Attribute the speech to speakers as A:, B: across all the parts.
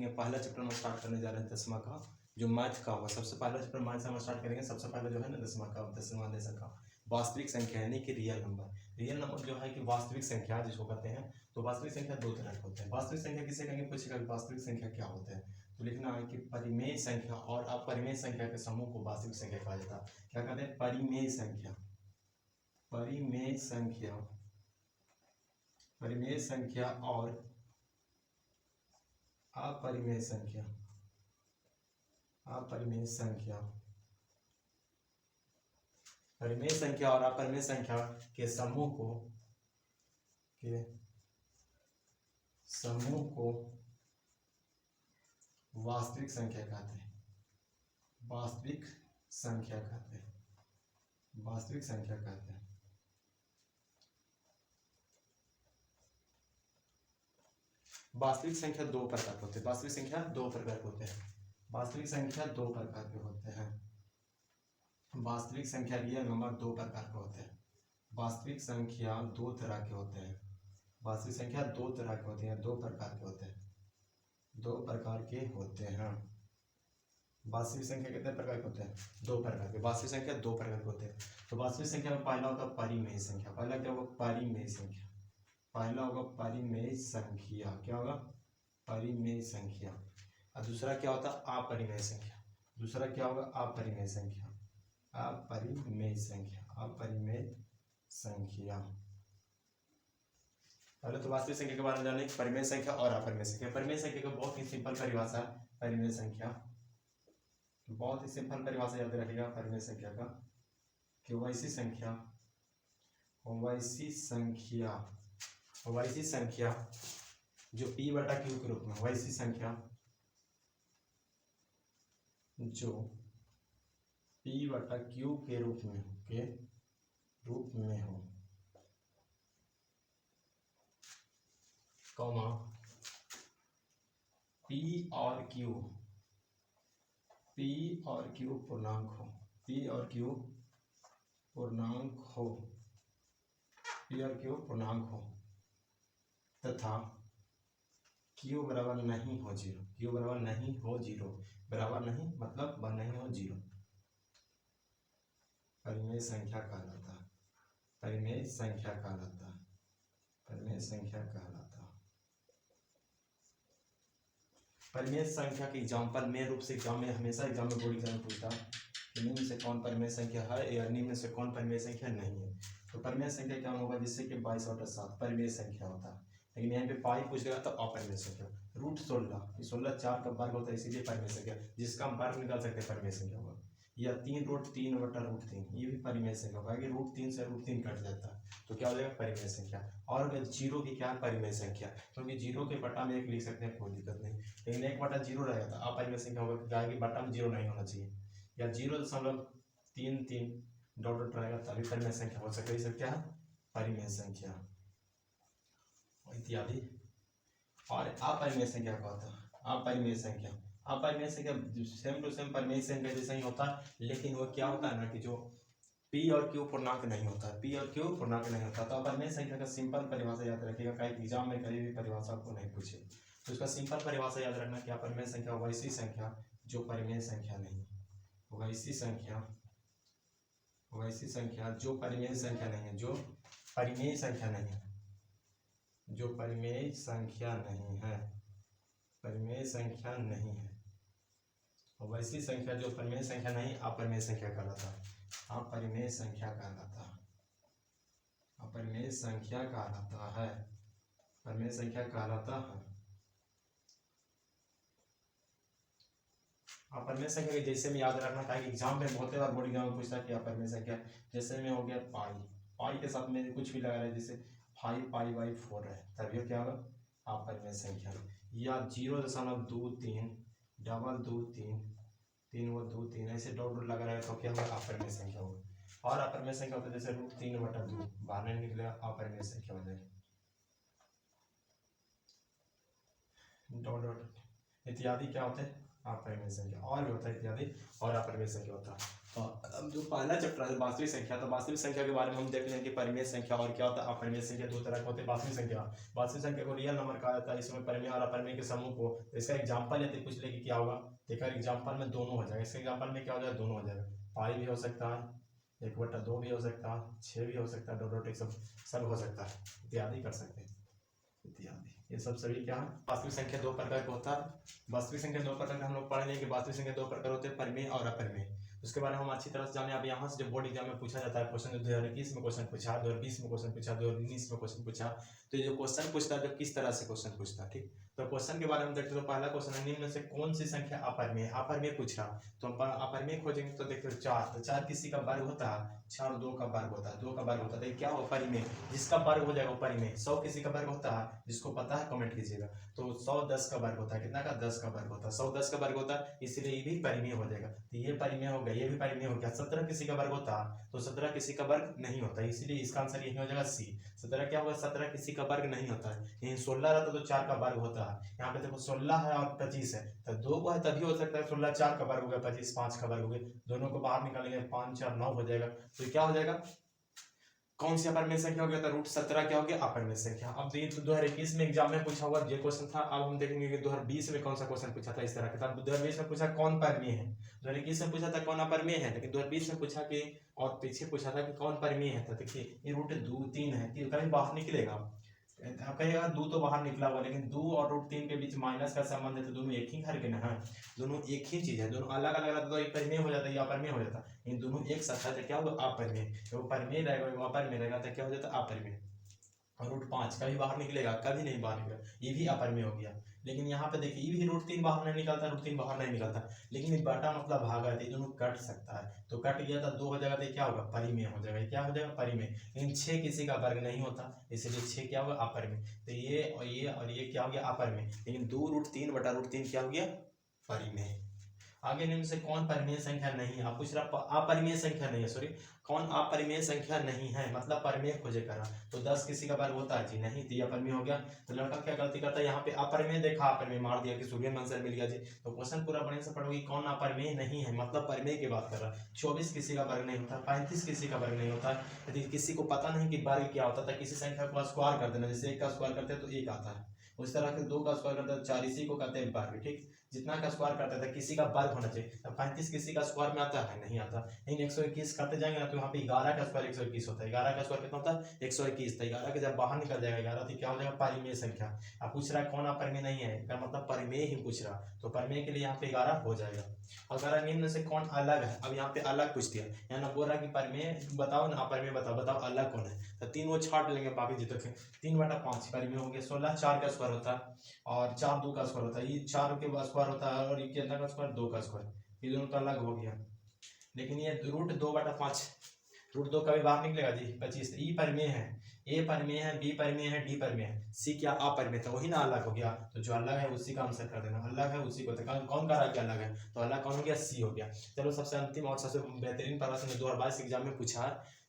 A: देखेंगे पहला चैप्टर हम स्टार्ट करने जा रहे हैं 10वां का, जो मैथ का होगा। सबसे पहला चैप्टर मैथ से हम स्टार्ट करेंगे। सबसे पहले जो है ना 10वां लेसन का वास्तविक संख्या यानी कि रियल नंबर। रियल नंबर जो है कि वास्तविक संख्या जिसको कहते हैं। तो वास्तविक संख्या दो तरह के होते हैं। वास्तविक संख्या किसे कहेंगे, पूछेगा कि वास्तविक संख्या क्या होते हैं, तो लिखना है कि परिमेय संख्या और अपरिमेय संख्या के समूह को वास्तविक संख्या कहा जाता है। क्या कहते हैं, परिमेय संख्या। परिमेय संख्या, परिमेय संख्या और अपरिमेय संख्या, अपरिमेय संख्या, परिमेय संख्या और अपरिमेय संख्या के समूह को वास्तविक संख्या कहते हैं। वास्तविक संख्या कहते हैं। वास्तविक संख्या कहते हैं। वास्तविक संख्या दो प्रकार के होते हैं। वास्तविक संख्या दो प्रकार के होते हैं। वास्तविक संख्या दो प्रकार के होते हैं। वास्तविक संख्या रियल नंबर दो प्रकार के होते हैं। वास्तविक संख्या दो तरह के होते हैं। वास्तविक संख्या दो तरह के होते हैं, दो प्रकार के होते हैं। दो प्रकार के होते हैं। वास्तविक संख्या कितने प्रकार के होते हैं, दो प्रकार के। वास्तविक संख्या दो प्रकार के होते हैं। तो वास्तविक संख्या में पहला होगा परिमेय संख्या। पहला क्या होगा, परिमेय संख्या। पहला होगा परिमेय संख्या। क्या होगा, परिमेय संख्या। और दूसरा क्या होता है, अपरिमेय संख्या। दूसरा क्या होगा, अपरिमेय संख्या। अपरिमेय संख्या, अपरिमेय संख्या। पहले तो वास्तविक संख्या के बारे में जाने, परिमेय संख्या और अपरिमेय संख्या। परिमेय संख्या का बहुत ही सिंपल परिभाषा है। परिमेय संख्या बहुत ही सिंपल परिभाषा याद रखिएगा परिमेय संख्या का, कि वैसी संख्या, वैसी संख्या, वैसी संख्या जो p बटा q के रूप में, वैसी संख्या जो p बटा q के रूप में हो, कॉमा p और q पूर्णांक हो, p और q पूर्णांक हो, p और q पूर्णांक हो, तथा q बराबर नहीं हो जीरो। q बराबर नहीं हो जीरो, बराबर नहीं मतलब बर नहीं हो जीरो, परिमेय संख्या कहलाता है। परिमेय संख्या कहलाता है। परिमेय संख्या कहलाता है। परिमेय संख्या के एग्जाम्पल में रूप से एग्जाम में, हमेशा एग्जाम में बोर्ड एग्जाम पूछता है कि निम्न से कौन परिमेय संख्या है या निम्न से कौन परिमेय संख्या नहीं है। तो परिमेय संख्या क्या होगा, जिससे कि 22 बटा 7 परिमेय संख्या होता है। लेकिन यहाँ पे पाई पूछ लेगा तो अपरिमेय संख्या। रूट 16 4 का वर्ग होता है, इसीलिए परिमेय संख्या। जिसका हम वर्ग निकाल सकते हैं परिमेय संख्या होगा। या 3 रूट 3 बटा रूट 3, ये भी परिमेय संख्या होगा कि रूट 3 से रूट 3 कट जाता है, तो क्या हो जाएगा, परिमेय संख्या। और जीरो की क्या है, परिमेय संख्या। क्योंकि जीरो के बटा में एक लिख सकते हैं, कोई दिक्कत नहीं। लेकिन एक बटा जीरो रहेगा तो अपरिमेय संख्या होगा, क्या है कि बटा में जीरो नहीं होना चाहिए। या 0.33 डॉट डॉट रहेगा तभी परिमेय संख्या हो सकता है। ये सब क्या है, परिमेय संख्या इत्यादि। और अपरिमेय संख्या क्या होता है, अपरिमेय संख्या। अपरिमेय संख्या सेम टू सेम परिमेय संख्या जैसा ही होता है, लेकिन वो क्या होता है ना कि जो p और q पूर्णांक नहीं होता है, p और q पूर्णांक नहीं होता। तो अपरिमेय संख्या का सिंपल परिभाषा याद रखिएगा, कहीं एग्जाम में कहीं भी परिभाषा आपको नहीं पूछे तो उसका सिंपल परिभाषा याद रखना कि अपरिमेय संख्या वैसी संख्या जो परिमेय संख्या नहीं, वैसी संख्या, वैसी संख्या जो परिमेय संख्या नहीं है, जो परिमेय संख्या नहीं है, जो परिमेय संख्या नहीं है, परिमेय संख्या नहीं है। वैसी संख्या जो परिमेय संख्या नहीं, अपरिमेय संख्या कहलाता है। अपरिमेय संख्या कहलाता है। अपरिमेय संख्या कहलाता है। परिमेय संख्या कहलाता है। अपरिमेय संख्या जैसे में याद रखना चाहिए, एग्जाम में बहुत बार बोर्ड एग्जाम में पूछता है कि अपरिमेय संख्या। जैसे में हो गया पाई, पाई के साथ में कुछ भी लगा रहा है, जैसे 5 पाई बाई 4 है, तभी क्या होगा, अपरिमेय संख्या। या 0.23 डबल 2 3 3 वो 2 3 ऐसे डॉट डॉट लगा रहा है तो क्या होगा, अपरिमेय संख्या होगा। और अपरिमेय संख्या होता है जैसे रूट 3 बटा 2 बाहर नहीं निकलेगा, अपरिमेय संख्या हो जाएगी। डॉट डॉट इत्यादि क्या होते हैं, अपरिमेय संख्या, और भी होता है इत्यादि, और अपरिमेय संख्या होता है। तो अब जो पहला चैप्टर है वास्तविक संख्या, तो वास्तविक संख्या के बारे में हम देख लेंगे कि परिमेय संख्या और क्या होता है अपरिमेय संख्या। दो तरह के होते हैं वास्तविक संख्या को रियल नंबर कहा जाता है, इसमें परिमेय और अपरिमेय के समूह को। तो इसका एग्जाम्पल यदि पूछ ले कि क्या होगा, देखा एग्जाम्पल में दोनों हो जाएगा, इसके एग्जाम्पल में क्या हो जाएगा, दोनों हो जाएगा। पाई भी हो सकता है, 1/2 भी हो सकता है, 6 भी हो सकता है, डॉट सब हो सकता है, इत्यादि कर सकते हैं इत्यादि। ये सब सभी क्या है, वास्तविक संख्या दो प्रकार का होता है। वास्तविक संख्या दो प्रकार का हम लोग पढ़ लेंगे। वास्तविक संख्या दो प्रकार होते हैं, परिमेय और अपरिमेय। उसके बारे में हम अच्छी तरह से जाने। अब यहाँ से जब बोर्ड एग्जाम में पूछा जाता है क्वेश्चन, 2021 में क्वेश्चन पूछा, 2020 में क्वेश्चन पूछा, 2019 में क्वेश्चन पूछा, तो ये जो क्वेश्चन पूछता है, तो किस तरह से क्वेश्चन पूछता है, ठीक। तो क्वेश्चन के बारे में देखते हो, तो पहला क्वेश्चन है, निम्न में से कौन सी संख्या अपरिमेय, अपरिमेय पूछ रहा। तो हम अपरिमेय खोजेंगे, तो देखते हो 4, तो 4 किसी का वर्ग होता है, 4 और 2 का वर्ग होता है, 2 का वर्ग होता है, तो क्या हो परिमेय, जिसका वर्ग हो जाएगा वो परिमेय। 100 किसी का वर्ग होता है, जिसको पता है कमेंट कीजिएगा। तो 100 10 का वर्ग होता है, कितना का, 10 का वर्ग होता है, 100 10 का वर्ग होता है, इसलिए ये भी परिमेय हो जाएगा। तो ये परिमेय हो गया, ये भी परिमेय हो गया। 17 किसी का वर्ग होता है, तो 17 किसी का वर्ग नहीं होता, इसलिए इसका आंसर यही हो जाएगा सी। 17 क्या होगा, 17 किसी का वर्ग नहीं होता है। यहीं 16 रहता तो 4 का वर्ग होता है। यहाँ पे देखो 16 है और 25 है, तो 2 को है तभी हो सकता है 16 4 का वर्ग हो गया, 25 5 का वर्ग हो गया, दोनों को बाहर निकालेंगे, 5 4 9 हो जाएगा। तो क्या हो जाएगा, कौन सी अपरिमेय संख्या हो गया, तो √17 क्या हो गया, अपरिमेय संख्या। अब देखिए, तो 2021 में एग्जाम में पूछा हुआ ये क्वेश्चन था। अब हम देखेंगे कि 2020 में कौन सा क्वेश्चन पूछा था इस तरह का। 2020 में पूछा कौन परिमेय है, 2021 में पूछा था कौन अपरिमेय है, लेकिन 2020 में पूछा कि, और पीछे पूछा था कि कौन परिमेय है। तो देखिए ये √2 3 है, कि कहीं बाहर निकलेगा, आप कहेगा 2 तो बाहर निकला हुआ, लेकिन 2 और √3 के बीच माइनस का संबंध है, तो दोनों एक ही घर के ना है, दोनों एक ही चीज है। दोनों अलग अलग रहता तो एक परिमेय हो जाता है या अपरिमेय हो जाता, इन दोनों एक साथ है तो क्या होगा, अपरिमेय। वो परिमेय रहेगा, वो अपरिमेय रहेगा, तो क्या हो जाता है, अपरिमेय। और √5 कभी बाहर निकलेगा, कभी नहीं बाहर निकलेगा, ये भी अपरिमेय हो गया। लेकिन यहाँ पे देखिए, ये भी √3 बाहर नहीं निकलता, √3 बाहर नहीं निकलता, लेकिन बटा मतलब भागा है, दोनों कट सकता है, तो कट गया था 2 हो जाएगा, तो क्या होगा, परिमेय हो जाएगा। क्या हो जाएगा, परिमेय। लेकिन 6 किसी का वर्ग नहीं होता, इसलिए 6 क्या होगा, अपरिमेय। तो ये क्या हो गया, अपरिमेय। लेकिन 2√3 बटा √3 क्या हो गया, परिमेय। आगे निम्न से कौन परिमेय संख्या नहीं है, आप पूछ रहा अपरिमेय संख्या नहीं है, सॉरी, कौन अपरिमेय संख्या नहीं है, मतलब परिमेय खोजे करा। तो 10 किसी का वर्ग होता है जी, नहीं, तो ये अपरिमेय हो गया। तो लड़का क्या गलती करता है, यहाँ पे अपरिमेय देखा, अपरिमेय मार दिया कि सूर्य आंसर मिल गया जी। तो क्वेश्चन पूरा बढ़िया से पढ़ोगे, कौन अपरिमेय नहीं है, मतलब परिमेय की बात कर रहा है। 24 किसी का वर्ग नहीं होता, 35 किसी का वर्ग नहीं होता। यदि किसी को पता नहीं कि वर्ग क्या होता था, किसी संख्या को स्क्वायर कर देना, जैसे 1 का स्क्वायर करते हैं तो 1 आता है, उस तरह के 2 का स्क्वायर करते हैं 4, इसी को कहते हैं वर्ग, ठीक। जितना का स्क्वायर करते थे, किसी का वर्ग होना चाहिए। तो 35 किसी का स्क्वायर में आता है, नहीं आता। लेकिन 121 करते जाएंगे ना, तो यहाँ पे 11 का स्क्वायर 121 होता है, 11 का स्क्वायर कितना होता है, 121। तो 11 के जब बाहर निकल जाएगा 11, तो क्या हो जाएगा, परिमेय संख्या। अब पूछ रहा है कौन अपरिमेय नहीं है, इसका मतलब परिमेय ही पूछ रहा, तो परिमेय के लिए यहाँ पे 11 हो जाएगा। अगर निम्न से कौन अलग है, अब यहाँ पे अलग पूछ दिया, यहाँ ना बोल रहा कि परिमेय बताओ ना अपरिमेय बताओ, बताओ अलग कौन है। तो 3 वो छाट लेंगे, बाकी जितने 3/5 परिमेय होंगे। 16 4 का स्क्वायर होता है, और 4 2 का स्क्वायर होता है, ये 4 के स्क्वायर होता है, और ये कितना का स्क्वायर, 2 का स्क्वायर, ये दोनों तो अलग हो गया। लेकिन ये √2/5, √2 कभी बाहर निकलेगा जी, 25। ई परिमेय है, ए परिमेय है, बी परिमेय है, डी परिमेय है, सी क्या अपरिमेय था, वही ना अलग हो गया। तो जो अलग है उसी का आंसर कर देना, अलग है उसी को। कौन कह रहा है कि अलग है, तो अलग कौन हो गया, सी हो गया। चलो सबसे अंतिम और सबसे बेहतरीन प्रश्न 2022 एग्जाम में पूछा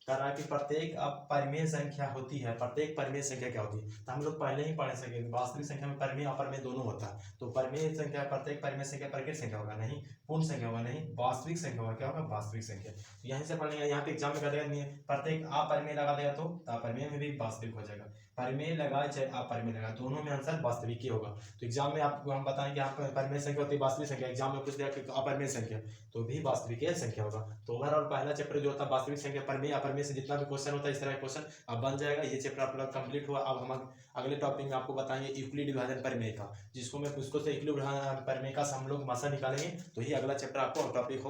A: कह रहा है कि प्रत्येक परिमेय संख्या होती है, प्रत्येक परिमेय संख्या क्या होती है। तो हम लोग पहले ही पढ़ सके, वास्तविक संख्या में परिमेय अपरिमेय दोनों होता है। तो परिमेय संख्या, प्रत्येक परिमेय संख्या प्रकृत संख्या होगा, नहीं पूर्ण संख्या होगा, नहीं वास्तविक संख्या होगा, क्या होगा, वास्तविक संख्या। तो यहीं से पढ़ेंगे, यहाँ पे एग्जाम में कर देगा नहीं है, प्रत्येक अपरिमेय लगा देगा तो अपरिमेय में भी वास्तविक हो जाएगा, परिमेय लगाए चाहे अपरिमेय लगाए, दोनों में आंसर वास्तविक ही होगा। तो एग्जाम में आपको हम बताएंगे, आपको परिमेय संख्या होती है, वास्तविक संख्या, एग्जाम में पूछ दिया कि अपरिमेय संख्या, तो भी वास्तविक संख्या होगा। तो ओवरऑल पहला चैप्टर जो होता है वास्तविक संख्या, परिमेय अपरिमेय से जितना भी क्वेश्चन होता है, इस तरह का क्वेश्चन अब बन जाएगा। ये चैप्टर आपका कंप्लीट हुआ। अब हम अगले टॉपिक में आपको बताएंगे यूक्लिड विभाजन परिमेय का, जिसको मैं उसको से यूक्लिड परिमेय का हम लोग मासा निकालेंगे, तो ही अगला चैप्टर आपको टॉपिक हो।